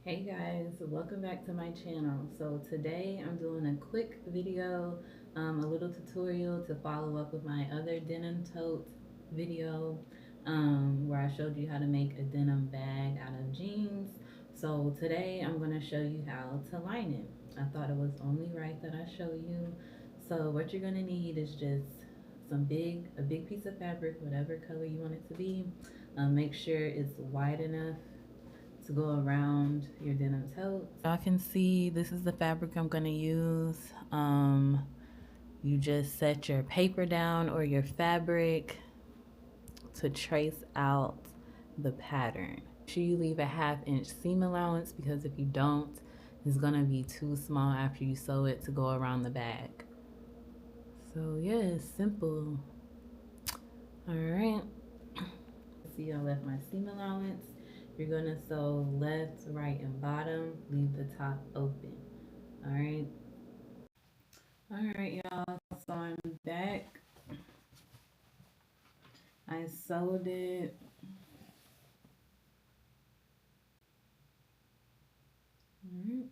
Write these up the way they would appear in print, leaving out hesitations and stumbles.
Hey guys, welcome back to my channel. So today I'm doing a quick video, a little tutorial to follow up with my other denim tote video, where I showed you how to make a denim bag out of jeans. So today I'm going to show you how to line it. I thought it was only right that I show you. So what you're going to need is just a big piece of fabric, whatever color you want it to be. Make sure it's wide enough to go around your denim tote. Y'all can see this is the fabric I'm gonna use. You just set your paper down or your fabric to trace out the pattern. Make sure you leave a 1/2 inch seam allowance because if you don't, it's gonna be too small after you sew it to go around the bag. So yeah, it's simple. All right. See, I left my seam allowance. You're gonna sew left, right, and bottom. Leave the top open. All right. All right, y'all. So I'm back. I sewed it. All right.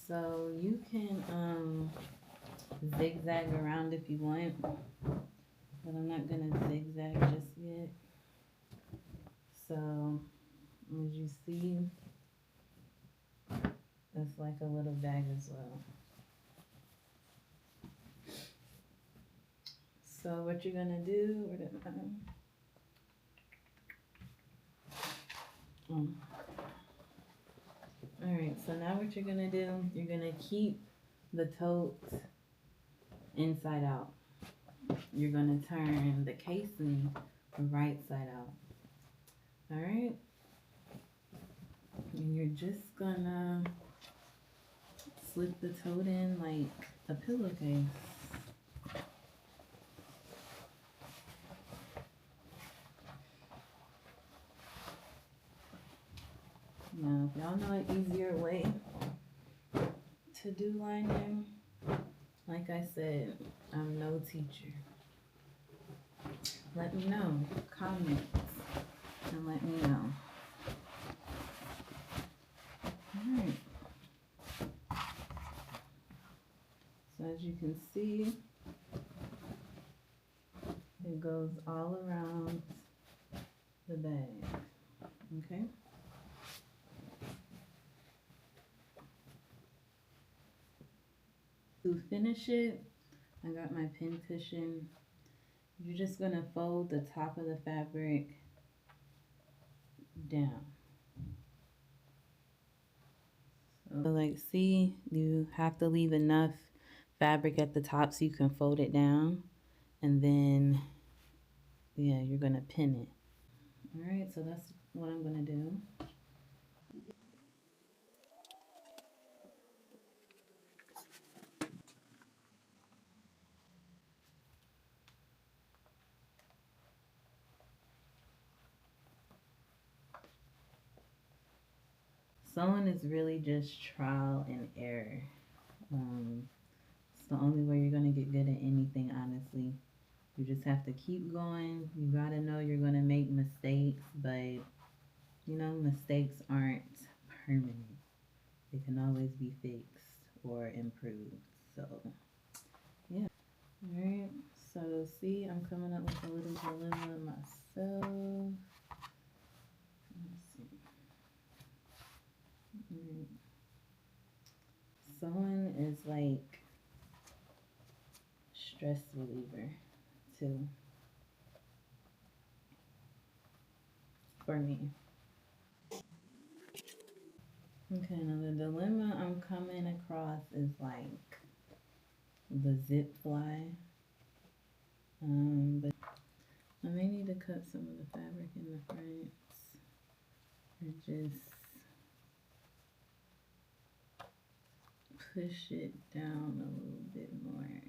So you can zigzag around if you want, but I'm not gonna zigzag just yet. So as you see, it's like a little bag as well. So what you're gonna do, where did all right, so now what you're gonna do, you're gonna keep the tote inside out. You're gonna turn the casing right side out. All right, and you're just gonna slip the tote in like a pillowcase. Now, if y'all know an easier way to do lining, like I said, I'm no teacher. Let me know, comment, and let me know. Alright. So as you can see, it goes all around the bag. Okay? To finish it, I got my pin cushion. You're just gonna fold the top of the fabric down. So like, see, you have to leave enough fabric at the top so you can fold it down, and then yeah, you're gonna pin it. All right, so that's what I'm gonna do. Sewing is really just trial and error. It's the only way you're gonna get good at anything, honestly. You just have to keep going. You gotta know you're gonna make mistakes, but you know, mistakes aren't permanent. They can always be fixed or improved. So, yeah. Alright, so see, I'm coming up with a little dilemma myself. Let's see. Alright. Sewing is like stress reliever too, for me. Okay, now the dilemma I'm coming across is like the zip fly. But I may need to cut some of the fabric in the front or just push it down a little bit more.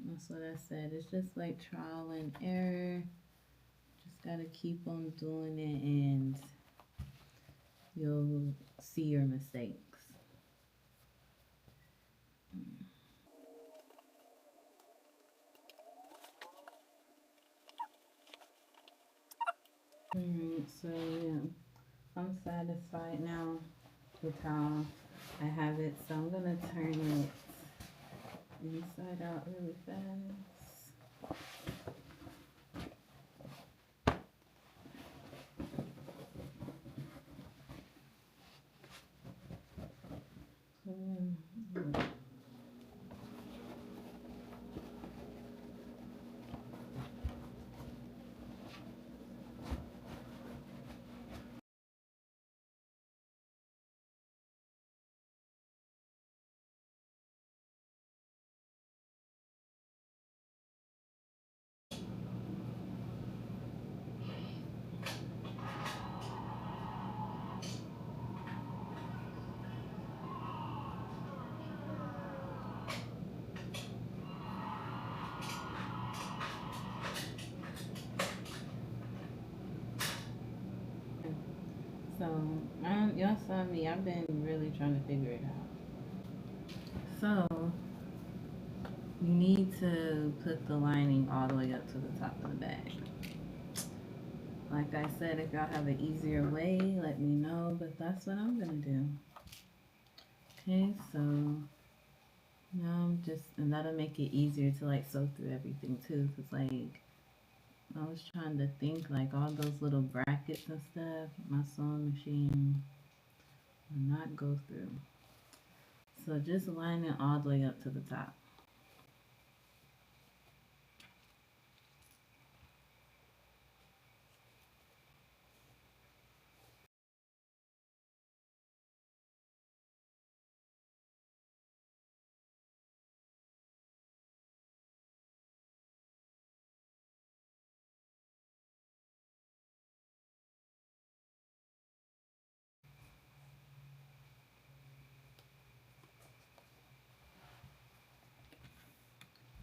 That's what I said. It's just like trial and error. Just gotta keep on doing it and you'll see your mistakes. Alright, so yeah. I'm satisfied now with how I have it, so I'm gonna turn it inside out really fast. Mm. So, y'all saw me. I've been really trying to figure it out. So, you need to put the lining all the way up to the top of the bag. Like I said, if y'all have an easier way, let me know, but that's what I'm gonna do. Okay, so now and that'll make it easier to like sew through everything too, cause like I was trying to think like all those little brackets and stuff, my sewing machine will not go through. So just line it all the way up to the top.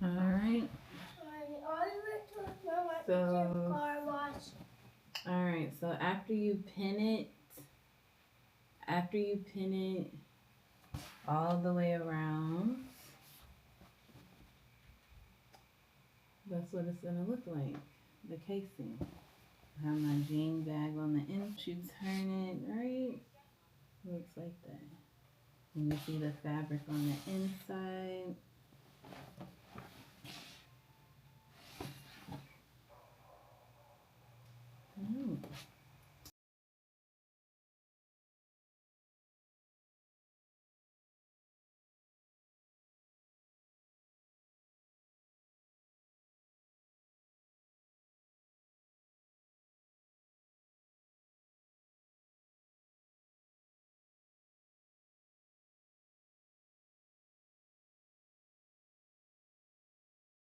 All right. So, all right. So after you pin it all the way around, that's what it's gonna look like. The casing. I have my jean bag on the end. You turn it right. Looks like that. And you see the fabric on the inside.